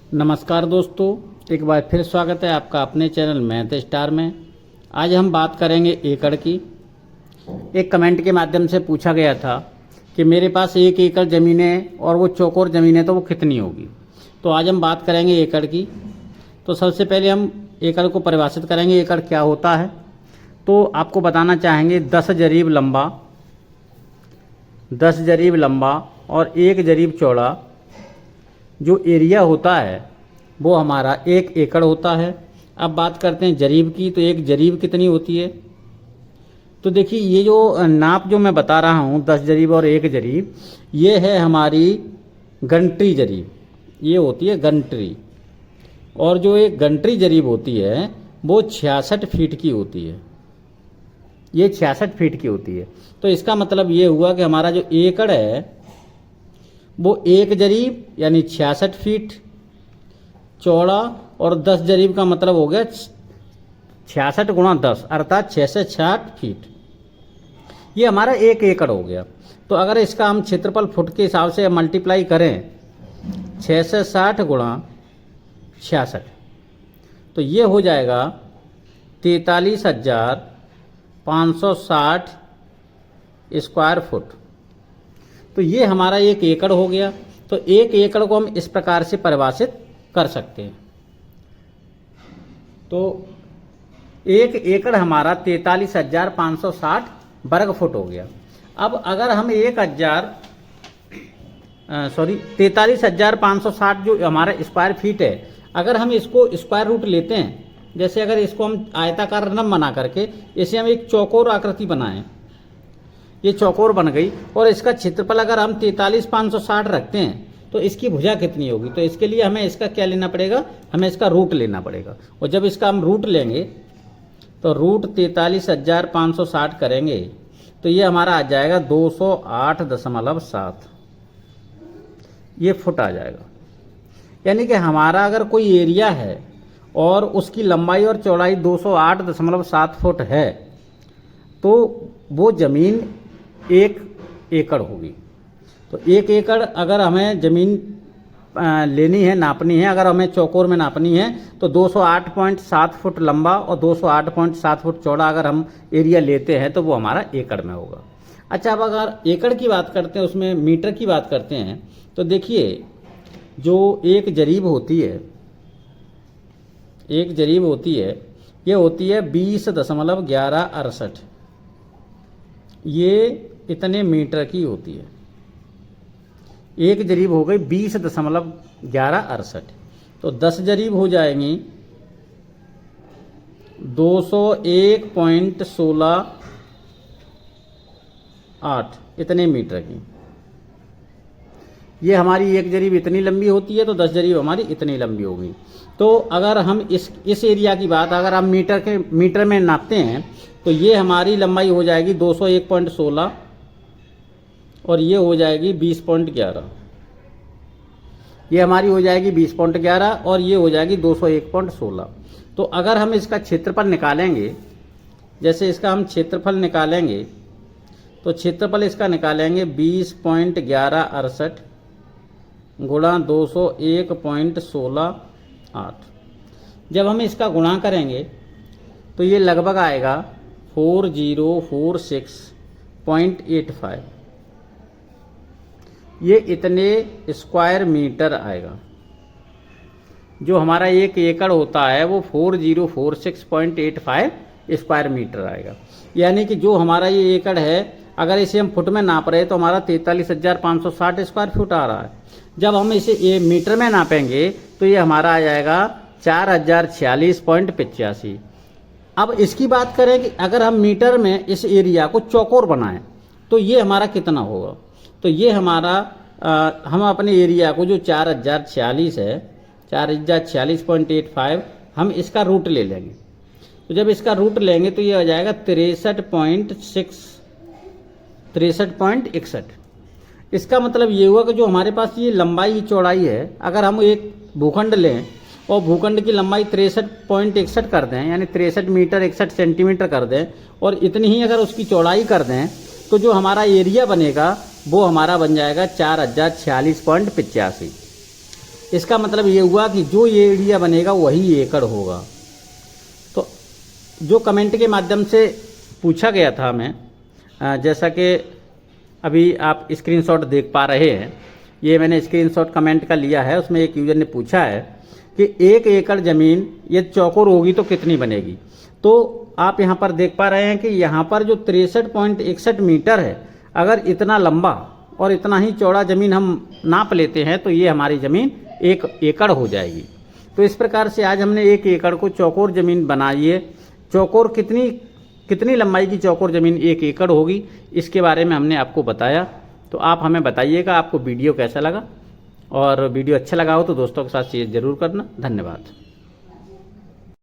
नमस्कार दोस्तों, एक बार फिर स्वागत है आपका अपने चैनल मैथ स्टार में। आज हम बात करेंगे एकड़ की। एक कमेंट के माध्यम से पूछा गया था कि मेरे पास 1 एकड़ ज़मीन है और वो चौकोर ज़मीन है तो वो कितनी होगी। तो आज हम बात करेंगे एकड़ की। तो सबसे पहले हम एकड़ को परिभाषित करेंगे। एकड़ क्या होता है तो आपको बताना चाहेंगे 10 जरीब लंबा और 1 जरीब चौड़ा जो एरिया होता है वो हमारा 1 एकड़ होता है। अब बात करते हैं जरीब की, तो 1 जरीब कितनी होती है। तो देखिए ये जो नाप जो मैं बता रहा हूँ 10 जरीब और 1 जरीब, ये है हमारी गंटरी जरीब, ये होती है गंटरी। और जो एक गंटरी जरीब होती है वो 66 फीट की होती है, ये 66 फीट की होती है। तो इसका मतलब ये हुआ कि हमारा जो एकड़ है वो 1 जरीब यानी 66 फीट चौड़ा और 10 जरीब का मतलब हो गया 66 गुणा 10 अर्थात 6 से 60 फीट। ये हमारा 1 एकड़ हो गया। तो अगर इसका हम क्षेत्रफल फुट के हिसाब से मल्टीप्लाई करें 6 से 60 गुणा 66, तो ये हो जाएगा 43,560 स्क्वायर फुट। तो ये हमारा 1 एकड़ हो गया। तो 1 एकड़ को हम इस प्रकार से परिभाषित कर सकते हैं। तो 1 एकड़ हमारा 43,560 वर्ग फुट हो गया। अब अगर हम 43,560 जो हमारा स्क्वायर फीट है, अगर हम इसको स्क्वायर रूट लेते हैं, जैसे अगर इसको हम आयताकार नम बना करके इसे हम एक चौकोर आकृति बनाएं, ये चौकोर बन गई और इसका क्षेत्रफल अगर हम 43,560 रखते हैं तो इसकी भुजा कितनी होगी। तो इसके लिए हमें इसका क्या लेना पड़ेगा, हमें इसका रूट लेना पड़ेगा। और जब इसका हम रूट लेंगे तो रूट 43,560 करेंगे तो ये हमारा आ जाएगा 208.7, ये फुट आ जाएगा। यानी कि हमारा अगर कोई एरिया है और उसकी लंबाई और चौड़ाई 208.7 फुट है तो वो ज़मीन 1 एकड़ होगी। तो 1 एकड़ अगर हमें ज़मीन लेनी है, नापनी है, अगर हमें चौकोर में नापनी है तो 208.7 फुट लंबा और 208.7 फुट चौड़ा अगर हम एरिया लेते हैं तो वो हमारा एकड़ में होगा। अच्छा, अब अगर एकड़ की बात करते हैं, उसमें मीटर की बात करते हैं, तो देखिए जो 1 जरीब होती है, ये होती है 20.1168, ये इतने मीटर की होती है। 1 जरीब हो गई 20.1168। तो 10 जरीब हो जाएंगी 201.168 इतने मीटर की। ये हमारी 1 जरीब इतनी लंबी होती है तो 10 जरीब हमारी इतनी लंबी होगी। तो अगर हम इस एरिया की बात अगर हम मीटर में नापते हैं तो ये हमारी लंबाई हो जाएगी 201.16 और ये हो जाएगी 20.11, ये हमारी हो जाएगी 20.11 और ये हो जाएगी 201.16। तो अगर हम इसका क्षेत्रफल निकालेंगे, जैसे इसका हम क्षेत्रफल निकालेंगे तो क्षेत्रफल इसका निकालेंगे 20.1168 गुणा 201.168। जब हम इसका गुणा करेंगे तो ये लगभग आएगा 4046.85, ये इतने स्क्वायर मीटर आएगा। जो हमारा 1 एकड़ होता है वो 4046.85 स्क्वायर मीटर आएगा। यानी कि जो हमारा ये एकड़ है अगर इसे हम फुट में नाप रहे तो हमारा 43,560 स्क्वायर फुट आ रहा है। जब हम इसे ये मीटर में नापेंगे तो ये हमारा आ जाएगा 4046.85। अब इसकी बात करें कि अगर हम मीटर में इस एरिया को चौकोर बनाएं तो ये हमारा कितना होगा। तो ये हमारा हम अपने एरिया को जो 4046 है, 4046.85, हम इसका रूट ले लेंगे। तो जब इसका रूट लेंगे तो ये आ जाएगा 63.61। इसका मतलब ये हुआ कि जो हमारे पास ये लंबाई चौड़ाई है, अगर हम एक भूखंड लें और भूखंड की लंबाई 63.61 कर दें, यानी 63 मीटर 61 सेंटीमीटर कर दें और इतनी ही अगर उसकी चौड़ाई कर दें तो जो हमारा एरिया बनेगा वो हमारा बन जाएगा 4046.85। इसका मतलब ये हुआ कि जो ये एरिया बनेगा वही एकड़ होगा। तो जो कमेंट के माध्यम से पूछा गया था हमें, जैसा कि अभी आप स्क्रीनशॉट देख पा रहे हैं, ये मैंने स्क्रीनशॉट कमेंट का लिया है। उसमें एक यूजर ने पूछा है कि 1 एकड़ ज़मीन ये चौकोर होगी तो कितनी बनेगी। तो आप यहाँ पर देख पा रहे हैं कि यहाँ पर जो 63.61 मीटर है, अगर इतना लंबा और इतना ही चौड़ा ज़मीन हम नाप लेते हैं तो ये हमारी ज़मीन 1 एकड़ हो जाएगी। तो इस प्रकार से आज हमने 1 एकड़ को चौकोर ज़मीन बनाई है। चौकोर कितनी लंबाई की चौकोर ज़मीन 1 एकड़ होगी, इसके बारे में हमने आपको बताया। तो आप हमें बताइएगा आपको वीडियो कैसा लगा, और वीडियो अच्छा लगा हो तो दोस्तों के साथ शेयर ज़रूर करना। धन्यवाद।